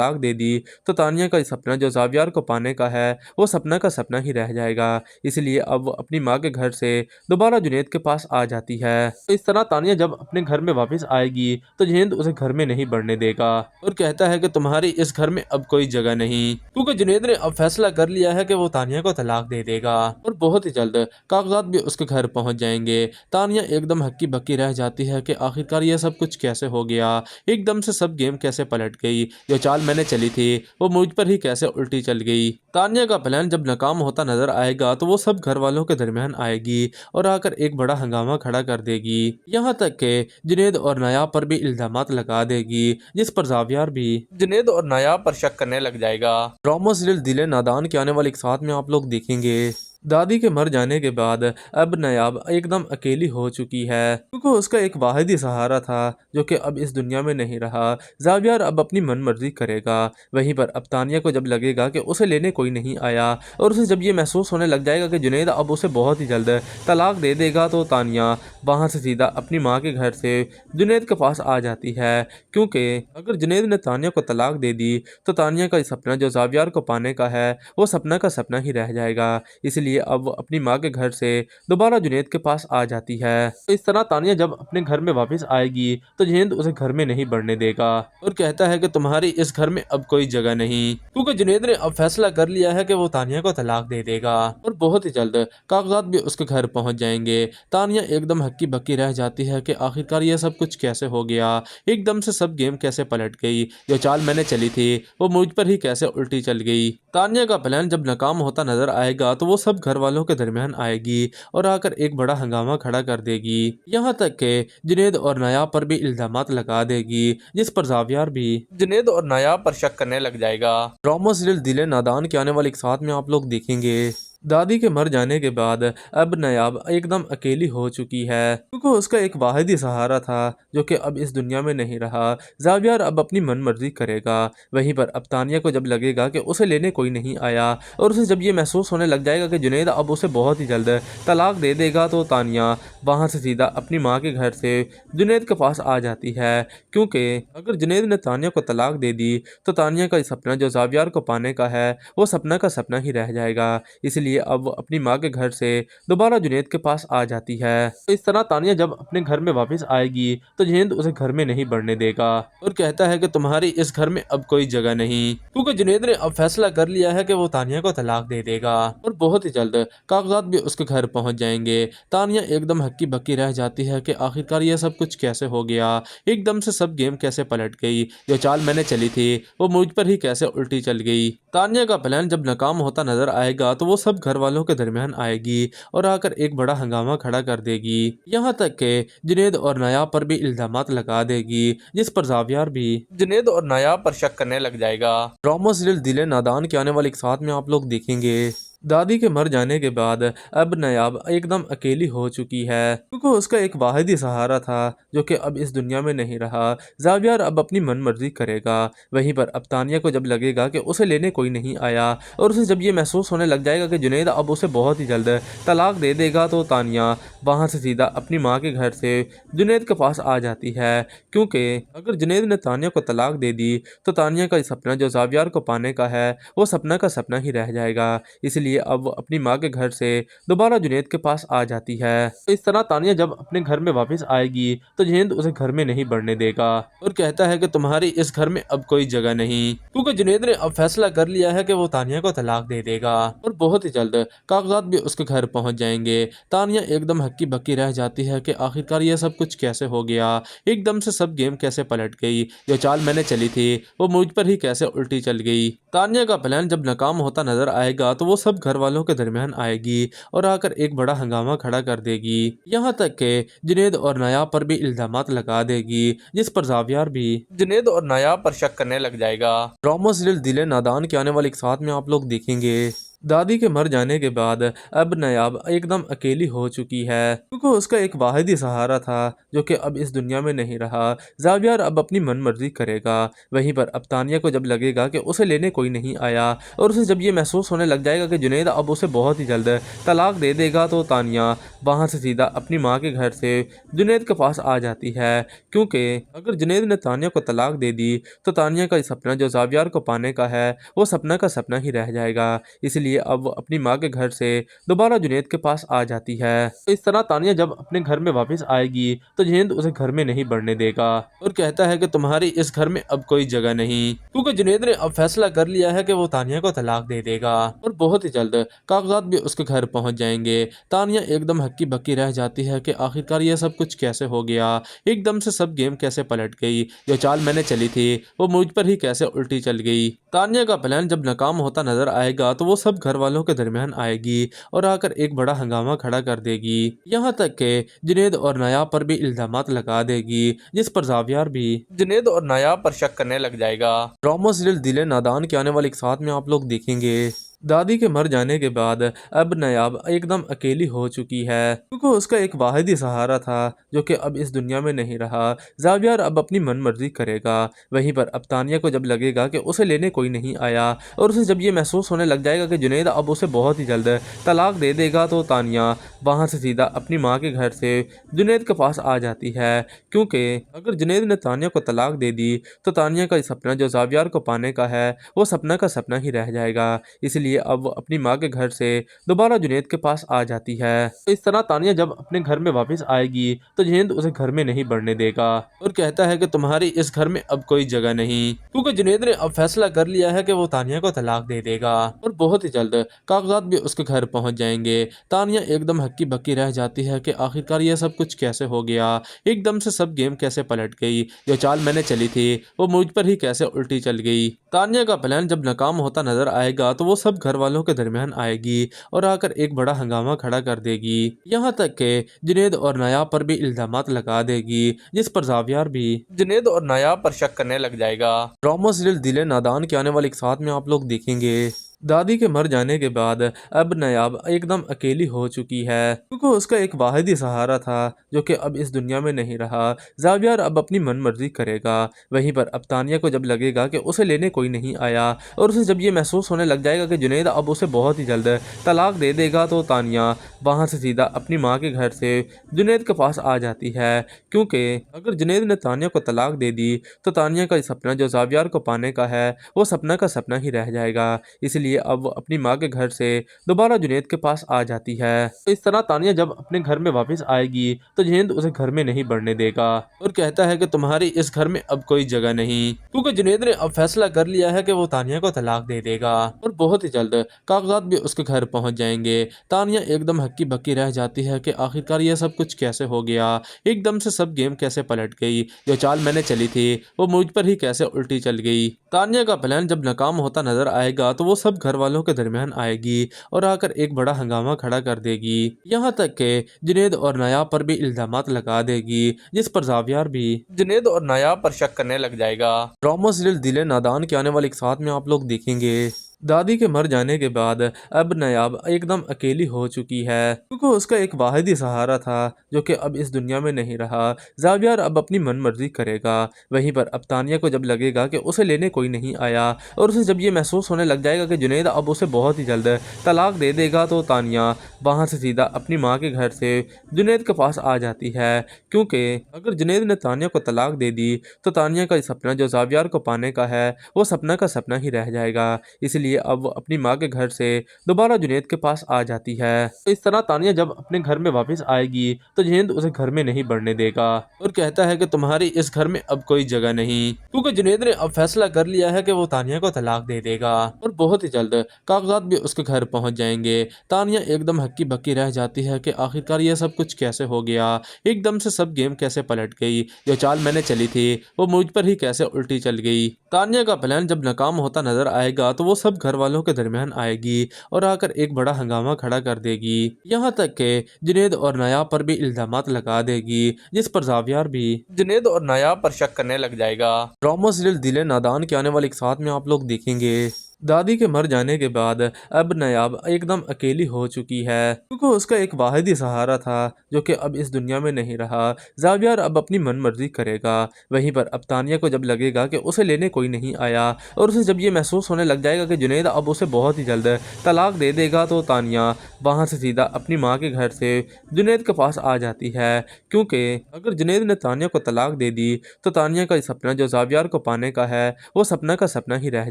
तलाक दे दी तो तानिया का सपना जो जावियर को पाने का है वो सपना का सपना ही रह जाएगा। इसलिए अब वो अपनी माँ के घर से दोबारा जुनैद के पास आ जाती है। तो इस तरह तानिया जब अपने घर में वापस आएगी तो जुनैद उसे घर में नहीं बढ़ने देगा और कहता है कि तुम्हारी इस घर में अब कोई जगह नहीं, क्योंकि जुनैद ने अब फैसला कर लिया है कि वो तानिया को तलाक दे देगा और बहुत ही जल्द कागजात भी उसके घर पहुंच जाएंगे। तानिया एकदम हक्की बक्की रह जाती है कि आखिरकार ये सब कुछ कैसे हो गया, एकदम से सब गेम कैसे पलट गई, जो चाल मैंने चली थी वो मुझ पर ही कैसे उल्टी चल गई। तानिया का प्लान जब नाकाम होता नजर आएगा तो वो सब घर वालों के दरमियान आएगी और आकर एक बड़ा हंगामा खड़ा कर देगी। यहाँ तक के जुनैद और नायाब पर भी इल्जामात लगा देगी, जिस पर जावियर भी जुनैद और नायाब पर शक करने लग जाएगा। ड्रामा सीरियल दिले नादान के आने वाले एक साथ में आप लोग देखेंगे। दादी के मर जाने के बाद अब नायाब एकदम अकेली हो चुकी है, क्योंकि उसका एक वाहिद ही सहारा था जो कि अब इस दुनिया में नहीं रहा। जावियर अब अपनी मनमर्जी करेगा। वहीं पर अब तानिया को जब लगेगा कि उसे लेने कोई नहीं आया और उसे जब ये महसूस होने लग जाएगा कि जुनैद अब उसे बहुत ही जल्द तलाक दे देगा, तो तानिया वहां से सीधा अपनी माँ के घर से जुनैद के पास आ जाती है। क्योंकि अगर जुनैद ने तानिया को तलाक दे दी तो तानिया का सपना जो जावियर को पाने का है वो सपना का सपना ही रह जाएगा। इसलिए अब वो अपनी माँ के घर से दोबारा जुनैद के पास आ जाती है। तो इस तरह तानिया जब अपने घर में वापस आएगी तो जुनैद उसे घर में नहीं बढ़ने देगा और कहता है कि तुम्हारी इस घर में अब कोई जगह नहीं, क्योंकि जुनैद ने अब फैसला कर लिया है कि वो तानिया को तलाक दे देगा और बहुत ही जल्द कागजात भी उसके घर पहुंच जाएंगे। तानिया एकदम हक्की बक्की रह जाती है कि आखिरकार ये सब कुछ कैसे हो गया, एकदम से सब गेम कैसे पलट गई, जो चाल मैंने चली थी वो मुझ पर ही कैसे उल्टी चल गई। तानिया का प्लान जब नाकाम होता नजर आएगा तो वो सब घर वालों के दरमियान आएगी और आकर एक बड़ा हंगामा खड़ा कर देगी। यहाँ तक के जुनैद और नायाब पर भी इल्जामात लगा देगी, जिस पर जावियर भी जुनैद और नायाब पर शक करने लग जाएगा। ड्रामा सीरियल दिले नादान के आने वाले एक साथ में आप लोग देखेंगे। दादी के मर जाने के बाद अब नायाब एकदम अकेली हो चुकी है, क्योंकि उसका एक वाहिद ही सहारा था जो कि अब इस दुनिया में नहीं रहा। जावियर अब अपनी मनमर्जी करेगा। वहीं पर अब तानिया को जब लगेगा कि उसे लेने कोई नहीं आया और उसे जब ये महसूस होने लग जाएगा कि जुनैद अब उसे बहुत ही जल्द तलाक दे देगा, तो तानिया वहां से सीधा अपनी माँ के घर से जुनैद के पास आ जाती है। क्योंकि अगर जुनैद ने तानिया को तलाक दे दी तो तानिया का सपना जो जावियर को पाने का है वो सपना का सपना ही रह जाएगा। इसलिए अब वो अपनी माँ के घर से दोबारा जुनैद के पास आ जाती है। तो इस तरह तानिया जब अपने घर में वापस आएगी तो जुनैद उसे घर में नहीं बढ़ने देगा और कहता है कि तुम्हारी इस घर में अब कोई जगह नहीं, क्योंकि जुनैद ने अब फैसला कर लिया है कि वो तानिया को तलाक दे देगा और बहुत ही जल्द कागजात भी उसके घर पहुंच जाएंगे। तानिया एकदम हक्की बक्की रह जाती है कि आखिरकार ये सब कुछ कैसे हो गया, एकदम से सब गेम कैसे पलट गई, जो चाल मैंने चली थी वो मुझ पर ही कैसे उल्टी चल गई। तानिया का प्लान जब नाकाम होता नजर आएगा तो वो सब घर वालों के दरमियान आएगी और आकर एक बड़ा हंगामा खड़ा कर देगी। यहाँ तक के जुनैद और नायाब पर भी इल्जामात लगा देगी, जिस पर जावियर भी जुनैद और नायाब पर शक करने लग जाएगा। ड्रामा सीरियल दिले नादान के आने वाले एक साथ में आप लोग देखेंगे। दादी के मर जाने के बाद अब नायाब एकदम अकेली हो चुकी है, क्योंकि उसका एक वाहिद ही सहारा था जो कि अब इस दुनिया में नहीं रहा। जावियर अब अपनी मनमर्जी करेगा। वहीं पर अब तानिया को जब लगेगा कि उसे लेने कोई नहीं आया और उसे जब ये महसूस होने लग जाएगा कि जुनैद अब उसे बहुत ही जल्द तलाक दे देगा, तो तानिया वहां से सीधा अपनी माँ के घर से जुनैद के पास आ जाती है। क्योंकि अगर जुनैद ने तानिया को तलाक दे दी तो तानिया का सपना जो जावियर को पाने का है वो सपना का सपना ही रह जाएगा। इसलिए अब वो अपनी माँ के घर से दोबारा जुनैद के पास आ जाती है। तो इस तरह तानिया जब अपने घर में वापस आएगी तो जुनैद उसे घर में नहीं बढ़ने देगा और कहता है कि तुम्हारी इस घर में अब कोई जगह नहीं, क्योंकि जुनैद ने अब फैसला कर लिया है कि वो तानिया को तलाक दे देगा और बहुत ही जल्द कागजात भी उसके घर पहुंच जाएंगे। तानिया एकदम हक्की बक्की रह जाती है कि आखिरकार ये सब कुछ कैसे हो गया, एकदम से सब गेम कैसे पलट गई, जो चाल मैंने चली थी वो मुझ पर ही कैसे उल्टी चल गई। तानिया का प्लान जब नाकाम होता नजर आएगा तो वो सब घर वालों के दरमियान आएगी और आकर एक बड़ा हंगामा खड़ा कर देगी। यहाँ तक के जुनैद और नायाब पर भी इल्जामात लगा देगी, जिस पर जावियर भी जुनैद और नायाब पर शक करने लग जाएगा। ड्रामा सीरियल दिले नादान के आने वाले एक साथ में आप लोग देखेंगे। दादी के मर जाने के बाद अब नायाब एकदम अकेली हो चुकी है क्योंकि उसका एक वाहिद ही सहारा था जो कि अब इस दुनिया में नहीं रहा। जावियर अब अपनी मनमर्जी करेगा। वहीं पर अब तानिया को जब लगेगा कि उसे लेने कोई नहीं आया और उसे जब ये महसूस होने लग जाएगा कि जुनैद अब उसे बहुत ही जल्द तलाक दे देगा, तो तानिया वहां से सीधा अपनी माँ के घर से जुनैद के पास आ जाती है। क्योंकि अगर जुनैद ने तानिया को तलाक दे दी तो तानिया का सपना जो जावियर को पाने का है वो सपना का सपना ही रह जाएगा। इसलिए अब वो अपनी माँ के घर से दोबारा जुनैद के पास आ जाती है। तो इस तरह तानिया जब अपने घर में वापस आएगी तो जुनैद उसे घर में नहीं बढ़ने देगा और कहता है कि तुम्हारी इस घर में अब कोई जगह नहीं, क्योंकि जुनैद ने अब फैसला कर लिया है कि वो तानिया को तलाक दे देगा और बहुत ही जल्द कागजात भी उसके घर पहुंच जाएंगे। तानिया एकदम हक्की बक्की रह जाती है कि आखिरकार यह सब कुछ कैसे हो गया, एकदम से सब गेम कैसे पलट गई, जो चाल मैंने चली थी वो मुझ पर ही कैसे उल्टी चल गई। तानिया का प्लान जब नाकाम होता नजर आएगा तो वो सब घर वालों के दरमियान आएगी और आकर एक बड़ा हंगामा खड़ा कर देगी। यहाँ तक के जुनैद और नायाब पर भी इल्जामात लगा देगी, जिस पर जावियर भी जुनैद और नायाब पर शक करने लग जाएगा। ड्रामा सीरियल दिले नादान के आने वाले एक साथ में आप लोग देखेंगे। दादी के मर जाने के बाद अब नायाब एकदम अकेली हो चुकी है क्योंकि उसका एक वाहिद ही सहारा था जो कि अब इस दुनिया में नहीं रहा। जावियर अब अपनी मनमर्जी करेगा। वहीं पर अब तानिया को जब लगेगा कि उसे लेने कोई नहीं आया और उसे जब ये महसूस होने लग जाएगा कि जुनैद अब उसे बहुत ही जल्द तलाक दे देगा, तो तानिया वहां से सीधा अपनी माँ के घर से जुनैद के पास आ जाती है। क्योंकि अगर जुनैद ने तानिया को तलाक दे दी तो तानिया का सपना जो जावियर को पाने का है वो सपना का सपना ही रह जाएगा। इसलिए अब वो अपनी माँ के घर से दोबारा जुनैद के पास आ जाती है। तो इस तरह तानिया जब अपने घर में वापस आएगी तो जुनैद उसे घर में नहीं बढ़ने देगा और कहता है कि तुम्हारी इस घर में अब कोई जगह नहीं, क्योंकि जुनैद ने अब फैसला कर लिया है कि वो तानिया को तलाक दे देगा और बहुत ही जल्द कागजात भी उसके घर पहुंच जाएंगे। तानिया एकदम हक्की बक्की रह जाती है कि आखिरकार यह सब कुछ कैसे हो गया, एकदम से सब गेम कैसे पलट गई, जो चाल मैंने चली थी वो मुझ पर ही कैसे उल्टी चल गई। तानिया का प्लान जब नाकाम होता नजर आएगा तो वो सब घर वालों के दरमियान आएगी और आकर एक बड़ा हंगामा खड़ा कर देगी। यहाँ तक के जुनैद और नायाब पर भी इल्जामात लगा देगी, जिस पर जावियर भी जुनैद और नायाब पर शक करने लग जाएगा। ड्रामा सीरियल दिले नादान के आने वाले एक साथ में आप लोग देखेंगे। दादी के मर जाने के बाद अब नायाब एकदम अकेली हो चुकी है क्योंकि उसका एक वाहिद ही सहारा था जो कि अब इस दुनिया में नहीं रहा। जावियर अब अपनी मनमर्जी करेगा। वहीं पर अब तानिया को जब लगेगा कि उसे लेने कोई नहीं आया और उसे जब ये महसूस होने लग जाएगा कि जुनैद अब उसे बहुत ही जल्द तलाक दे देगा, तो तानिया वहां से सीधा अपनी माँ के घर से जुनैद के पास आ जाती है। क्योंकि अगर जुनैद ने तानिया को तलाक दे दी तो तानिया का सपना जो जावियर को पाने का है वो सपना का सपना ही रह जाएगा। इसलिए अब वो अपनी माँ के घर से दोबारा जुनैद के पास आ जाती है। तो इस तरह तानिया जब अपने घर में वापस आएगी तो जुनैद उसे घर में नहीं बढ़ने देगा और कहता है कि तुम्हारी इस घर में अब कोई जगह नहीं, क्योंकि जुनैद ने अब फैसला कर लिया है कि वो तानिया को तलाक दे देगा और बहुत ही जल्द कागजात भी उसके घर पहुंच जाएंगे। तानिया एकदम हक्की बक्की रह जाती है कि आखिरकार यह सब कुछ कैसे हो गया, एकदम से सब गेम कैसे पलट गई, जो चाल मैंने चली थी वो मुझ पर ही कैसे उल्टी चल गई। तानिया का प्लान जब नाकाम होता नजर आएगा तो वो सब घर वालों के दरमियान आएगी और आकर एक बड़ा हंगामा खड़ा कर देगी। यहाँ तक के जुनैद और नायाब पर भी इल्जामात लगा देगी, जिस पर जावियर भी जुनैद और नायाब पर शक करने लग जाएगा। ड्रामा सीरियल दिले नादान के आने वाले एक साथ में आप लोग देखेंगे। दादी के मर जाने के बाद अब नायाब एकदम अकेली हो चुकी है क्योंकि उसका एक वाहिद ही सहारा था जो कि अब इस दुनिया में नहीं रहा। जावियर अब अपनी मनमर्जी करेगा। वहीं पर अब तानिया को जब लगेगा कि उसे लेने कोई नहीं आया और उसे जब ये महसूस होने लग जाएगा कि जुनैद अब उसे बहुत ही जल्द तलाक दे देगा, तो तानिया वहां से सीधा अपनी माँ के घर से जुनैद के पास आ जाती है। क्योंकि अगर जुनैद ने तानिया को तलाक दे दी तो तानिया का सपना जो जावियर को पाने का है वो सपना का सपना ही रह जाएगा। इसलिए अब वो अपनी माँ के घर से दोबारा जुनैद के पास आ जाती है। तो इस तरह तानिया जब अपने घर में वापस आएगी तो जुनैद उसे घर में नहीं बढ़ने देगा और कहता है कि तुम्हारी इस घर में अब कोई जगह नहीं, क्योंकि जुनैद ने अब फैसला कर लिया है कि वो तानिया को तलाक दे देगा और बहुत ही जल्द कागजात भी उसके घर पहुंच जाएंगे। तानिया एकदम हक्की बक्की रह जाती है कि आखिरकार यह सब कुछ कैसे हो गया, एकदम से सब गेम कैसे पलट गई, जो चाल मैंने चली थी वो मुझ पर ही कैसे उल्टी चल गई। तानिया का प्लान जब नाकाम होता नजर आएगा तो वो सब घर वालों के दरमियान आएगी और आकर एक बड़ा हंगामा खड़ा कर देगी। यहाँ तक के जुनैद और नायाब पर भी इल्जामात लगा देगी, जिस पर जावियर भी जुनैद और नायाब पर शक करने लग जाएगा। ड्रामा सीरियल दिले नादान के आने वाले एक साथ में आप लोग देखेंगे। दादी के मर जाने के बाद अब नायाब एकदम अकेली हो चुकी है, क्योंकि उसका एक वाहिद ही सहारा था जो कि अब इस दुनिया में नहीं रहा। जावियर अब अपनी मनमर्जी करेगा। वहीं पर अब तानिया को जब लगेगा कि उसे लेने कोई नहीं आया और उसे जब ये महसूस होने लग जाएगा कि जुनैद अब उसे बहुत ही जल्द तलाक दे देगा, तो तानिया वहां से सीधा अपनी माँ के घर से जुनैद के पास आ जाती है। क्योंकि अगर जुनैद ने तानिया को तलाक दे दी तो तानिया का सपना जो जावियर को पाने का है वो सपना का सपना ही रह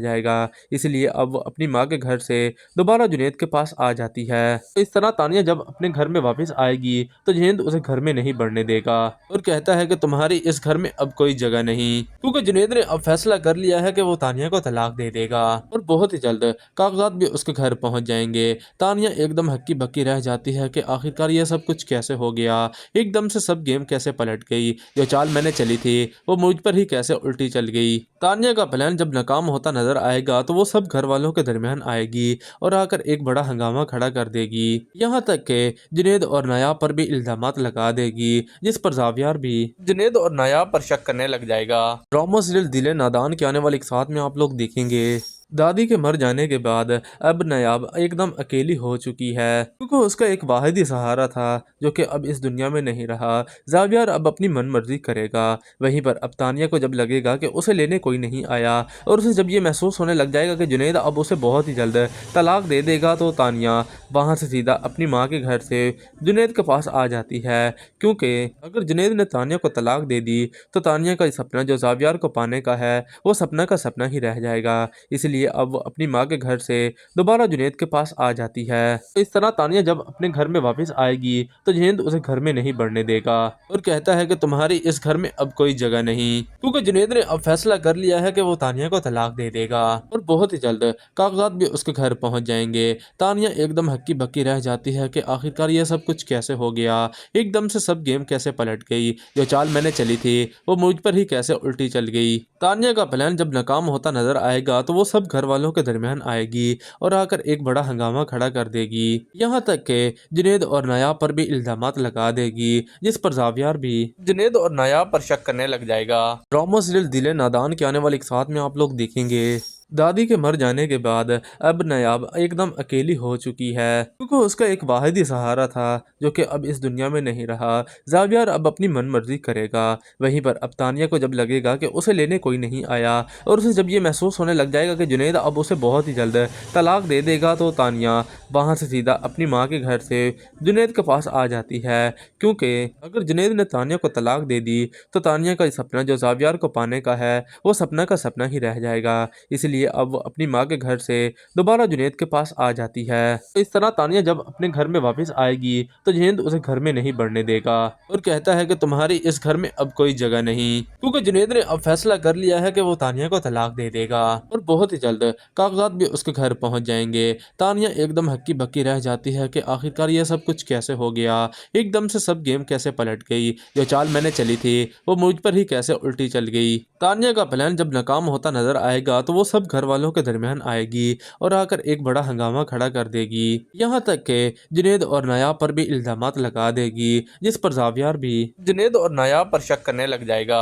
जाएगा। इसलिए अब वो अपनी माँ के घर से दोबारा जुनैद के पास आ जाती है। तो इस तरह तानिया जब अपने घर में वापस आएगी तो जुनैद उसे घर में नहीं बढ़ने देगा और कहता है कि तुम्हारी इस घर में अब कोई जगह नहीं, क्योंकि जुनैद ने अब फैसला कर लिया है कि वो तानिया को तलाक दे देगा और बहुत ही जल्द कागजात भी उसके घर पहुंच जाएंगे। तानिया एकदम हक्की बक्की रह जाती है कि आखिरकार यह सब कुछ कैसे हो गया, एकदम से सब गेम कैसे पलट गई, जो चाल मैंने चली थी वो मुझ पर ही कैसे उल्टी चल गई। तानिया का प्लान जब नाकाम होता नजर आएगा तो वो सब घर वालों के दरमियान आएगी और आकर एक बड़ा हंगामा खड़ा कर देगी। यहाँ तक के जुनैद और नायाब पर भी इल्जामात लगा देगी, जिस पर जावियर भी जुनैद और नायाब पर शक करने लग जाएगा। ड्रामा सीरियल दिले नादान के आने वाले एक साथ में आप लोग देखेंगे। दादी के मर जाने के बाद अब नायाब एकदम अकेली हो चुकी है, क्योंकि उसका एक वाहिद ही सहारा था जो कि अब इस दुनिया में नहीं रहा। जावियर अब अपनी मनमर्जी करेगा। वहीं पर अब तानिया को जब लगेगा कि उसे लेने कोई नहीं आया और उसे जब ये महसूस होने लग जाएगा कि जुनैद अब उसे बहुत ही जल्द तलाक दे देगा, तो तानिया वहां से सीधा अपनी माँ के घर से जुनैद के पास आ जाती है। क्योंकि अगर जुनैद ने तानिया को तलाक दे दी तो तानिया का सपना जो जावियर को पाने का है वो सपना का सपना ही रह जाएगा। इसलिए अब वो अपनी माँ के घर से दोबारा जुनैद के पास आ जाती है। तो इस तरह तानिया जब अपने घर में वापस आएगी तो जुनैद उसे घर में नहीं बढ़ने देगा और कहता है कि तुम्हारी इस घर में अब कोई जगह नहीं, क्योंकि जुनैद ने अब फैसला कर लिया है कि वो तानिया को तलाक दे देगा और बहुत ही जल्द कागजात भी उसके घर पहुंच जाएंगे। तानिया एकदम हक्की बक्की रह जाती है कि आखिरकार यह सब कुछ कैसे हो गया, एकदम से सब गेम कैसे पलट गई, जो चाल मैंने चली थी वो मुझ पर ही कैसे उल्टी चल गई। तानिया का प्लान जब नाकाम होता नजर आएगा तो वो सब घर वालों के दरमियान आएगी और आकर एक बड़ा हंगामा खड़ा कर देगी। यहाँ तक के जुनैद और नायाब पर भी इल्जामात लगा देगी, जिस पर जावियर भी जुनैद और नायाब पर शक करने लग जाएगा। ड्रामा सीरियल दिले नादान के आने वाले एक साथ में आप लोग देखेंगे। दादी के मर जाने के बाद अब नायाब एकदम अकेली हो चुकी है, क्योंकि उसका एक वाहिद ही सहारा था जो कि अब इस दुनिया में नहीं रहा। जावियर अब अपनी मनमर्जी करेगा। वहीं पर अब तानिया को जब लगेगा कि उसे लेने कोई नहीं आया और उसे जब ये महसूस होने लग जाएगा कि जुनैद अब उसे बहुत ही जल्द तलाक दे देगा, तो तानिया वहां से सीधा अपनी माँ के घर से जुनैद के पास आ जाती है। क्योंकि अगर जुनैद ने तानिया को तलाक दे दी तो तानिया का सपना जो जावियर को पाने का है वो सपना का सपना ही रह जाएगा। इसलिए अब वो अपनी माँ के घर से दोबारा जुनैद के पास आ जाती है। तो इस तरह तानिया जब अपने घर में वापस आएगी तो जुनैद उसे घर में नहीं बढ़ने देगा और कहता है कि तुम्हारी इस घर में अब कोई जगह नहीं, क्योंकि जुनैद ने अब फैसला कर लिया है कि वो तानिया को तलाक दे देगा और बहुत ही जल्द कागजात भी उसके घर पहुंच जाएंगे। तानिया एकदम हक्की बक्की रह जाती है कि आखिरकार यह सब कुछ कैसे हो गया, एकदम से सब गेम कैसे पलट गई, जो चाल मैंने चली थी वो मुझ पर ही कैसे उल्टी चल गई। तानिया का प्लान जब नाकाम होता नजर आएगा तो वो सब घर वालों के दरमियान आएगी और आकर एक बड़ा हंगामा खड़ा कर देगी। यहाँ तक के जुनैद और नायाब पर भी इल्जामात लगा देगी, जिस पर जावियर भी जुनैद और नायाब पर शक करने लग जाएगा।